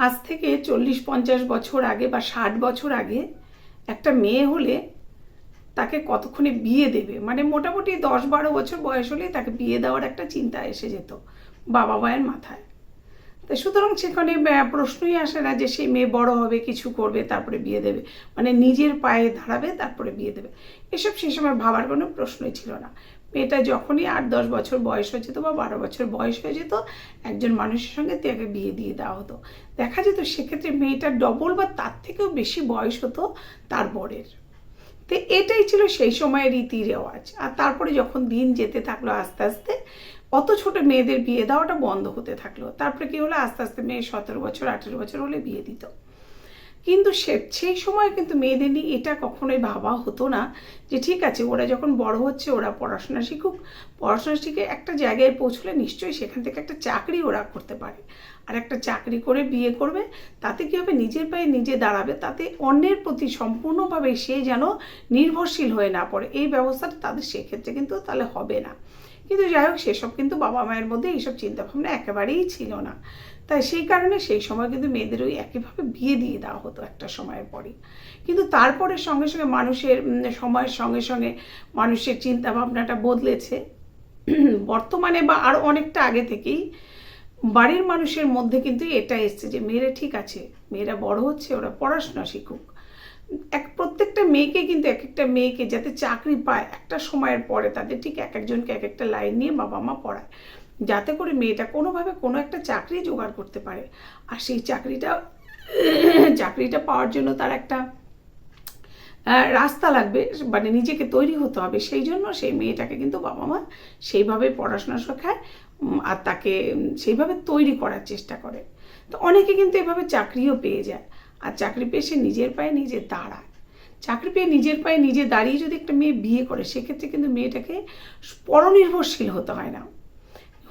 আজ থেকে 40-50 বছর আগে বা 60 বছর আগে একটা মেয়ে হলে তাকে কতক্ষণে বিয়ে দেবে, মানে মোটামুটি 10-12 বছর বয়স হলেই তাকে বিয়ে দেওয়ার একটা চিন্তা এসে যেত বাবা মায়ের মাথায়। তো সুতরাং সেখানে প্রশ্নই আসে না যে সেই মেয়ে বড় হবে, কিছু করবে, তারপরে বিয়ে দেবে, মানে নিজের পায়ে দাঁড়াবে তারপরে বিয়ে দেবে, এসব সেই সময় ভাবার কোনো প্রশ্নই ছিল না। মেয়েটা যখনই 8-10 বছর বয়স হয়ে যেত বা 12 বছর বয়স হয়ে যেত, একজন মানুষের সঙ্গে তাকে বিয়ে দিয়ে দেওয়া হতো। দেখা যেত সেক্ষেত্রে মেয়েটার ডবল বা তার থেকেও বেশি বয়স হতো তার বরের। তো এটাই ছিল সেই সময়ের রীতি রেওয়াজ। আর তারপরে যখন দিন যেতে থাকলো আস্তে আস্তে অত ছোট মেয়েদের বিয়ে দেওয়াটা বন্ধ হতে থাকলো। তারপরে কি হলো, আস্তে আস্তে মেয়ে 17 বছর 18 বছর হলে বিয়ে দিত। কিন্তু সেই সময় কিন্তু মেয়েদের নিয়ে এটা কখনোই ভাবা হতো না যে ঠিক আছে ওরা যখন বড় হচ্ছে ওরা পড়াশোনা শিখুক, পড়াশোনা শিখে একটা জায়গায় পৌঁছলে নিশ্চয়ই সেখান থেকে একটা চাকরি ওরা করতে পারে, আর একটা চাকরি করে বিয়ে করবে, তাতে কী হবে, নিজের পায়ে নিজে দাঁড়াবে, তাতে অন্যের প্রতি সম্পূর্ণভাবে সে যেন নির্ভরশীল হয়ে না পড়ে, এই ব্যবস্থাটা তাদের সেক্ষেত্রে কিন্তু তাহলে হবে না। কিন্তু যাই হোক, সেসব কিন্তু বাবা মায়ের মধ্যে এইসব চিন্তাভাবনা একেবারেই ছিল না। তাই সেই কারণে সেই সময় কিন্তু মেয়েদের ওই একইভাবে বিয়ে দিয়ে দেওয়া হতো একটা সময়ের পরে। কিন্তু তারপরে সঙ্গে সঙ্গে মানুষের সময়ের সঙ্গে সঙ্গে মানুষের চিন্তাভাবনাটা বদলেছে। বর্তমানে বা আরও অনেকটা আগে থেকেই বাড়ির মানুষের মধ্যে কিন্তু এটা এসছে যে মেয়েরা ঠিক আছে, মেয়েরা বড় হচ্ছে, ওরা পড়াশোনা শিখুক। প্রত্যেকটা মেয়েকে কিন্তু এক একটা মেয়েকে যাতে চাকরি পায় একটা সময়ের পরে, তাদের ঠিক এক একজনকে এক একটা লাইন নিয়ে বাবা মা পড়ায়, যাতে করে মেয়েটা কোনোভাবে কোনো একটা চাকরি জোগাড় করতে পারে। আর সেই চাকরিটা পাওয়ার জন্য তার একটা রাস্তা লাগবে, মানে নিজেকে তৈরি হতে হবে। সেই জন্য সেই মেয়েটাকে কিন্তু বাবা মা সেইভাবে পড়াশোনা শেখায় আর তাকে সেইভাবে তৈরি করার চেষ্টা করে। তো অনেকে কিন্তু এভাবে চাকরিও পেয়ে যায়, আর চাকরি পেয়ে সে নিজের পায়ে নিজে দাঁড়ায়। চাকরি পেয়ে নিজের পায়ে নিজে দাঁড়িয়ে যদি একটা মেয়ে বিয়ে করে, সেক্ষেত্রে কিন্তু মেয়েটাকে পরনির্ভরশীল হতে হয় না।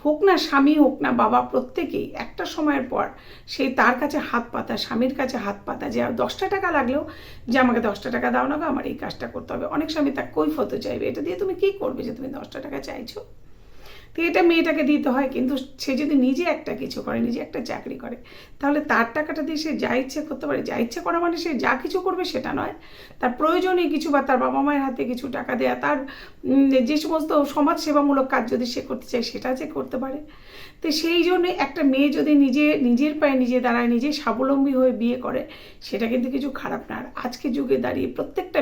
হোক না স্বামী, হোক না বাবা, প্রত্যেকেই একটা সময়ের পর সেই তার কাছে হাত পাতা, স্বামীর কাছে হাত পাতা, যে 10টা টাকা লাগলেও যে আমাকে 10টা টাকা দাও না গো, আমার এই কাজটা করতে হবে। অনেক স্বামী তার কৈফিয়ত চাইবে, এটা দিয়ে তুমি কী করবে যে তুমি 10টা টাকা চাইছো। তো এটা মেয়েটাকে দিতে হয়। কিন্তু সে যদি নিজে একটা কিছু করে, নিজে একটা চাকরি করে, তাহলে তার টাকাটা দিয়ে সে যা ইচ্ছে করতে পারে। যা ইচ্ছে করা মানে সে যা কিছু করবে সেটা নয়, তার প্রয়োজনীয় কিছু বা তার বাবা মায়ের হাতে কিছু টাকা দেয়া, তার যে সমস্ত সমাজসেবামূলক কাজ যদি সে করতে চায় সেটা যে করতে পারে। তো সেই জন্যে একটা মেয়ে যদি নিজের পায়ে নিজে দাঁড়ায়, নিজে স্বাবলম্বী হয়ে বিয়ে করে, সেটা কিন্তু কিছু খারাপ না। আর আজকে যুগে দাঁড়িয়ে প্রত্যেকটা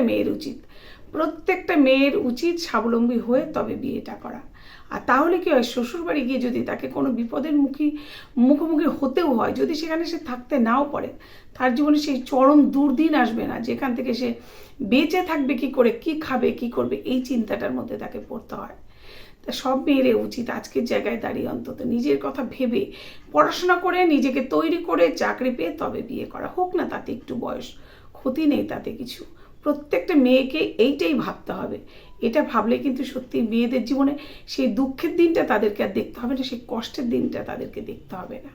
মেয়ের উচিত স্বাবলম্বী হয়ে তবে বিয়েটা করা। আর তাহলে কি হয়, শ্বশুরবাড়ি গিয়ে যদি তাকে কোনো বিপদের মুখোমুখি হতেও হয়, যদি সেখানে সে থাকতে নাও পারে, তার জীবনে সেই চরম দুর্দিন আসবে না যেখান থেকে সে বেঁচে থাকবে কী করে, কী খাবে, কী করবে, এই চিন্তাটার মধ্যে তাকে পড়তে হয়। তা সব মেয়েরই উচিত আজকের জায়গায় দাঁড়িয়ে অন্তত নিজের কথা ভেবে পড়াশোনা করে নিজেকে তৈরি করে চাকরি পেয়ে তবে বিয়ে করা। হোক না তাতে একটু বয়স, ক্ষতি নেই তাতে কিছু। প্রত্যেকটা মেয়েকে এইটাই ভাবতে হবে। এটা ভাবলে কিন্তু সত্যি মেয়েদের জীবনে সেই দুঃখের দিনটা তাদেরকে আর দেখতে হবে না, সেই কষ্টের দিনটা তাদেরকে দেখতে হবে না।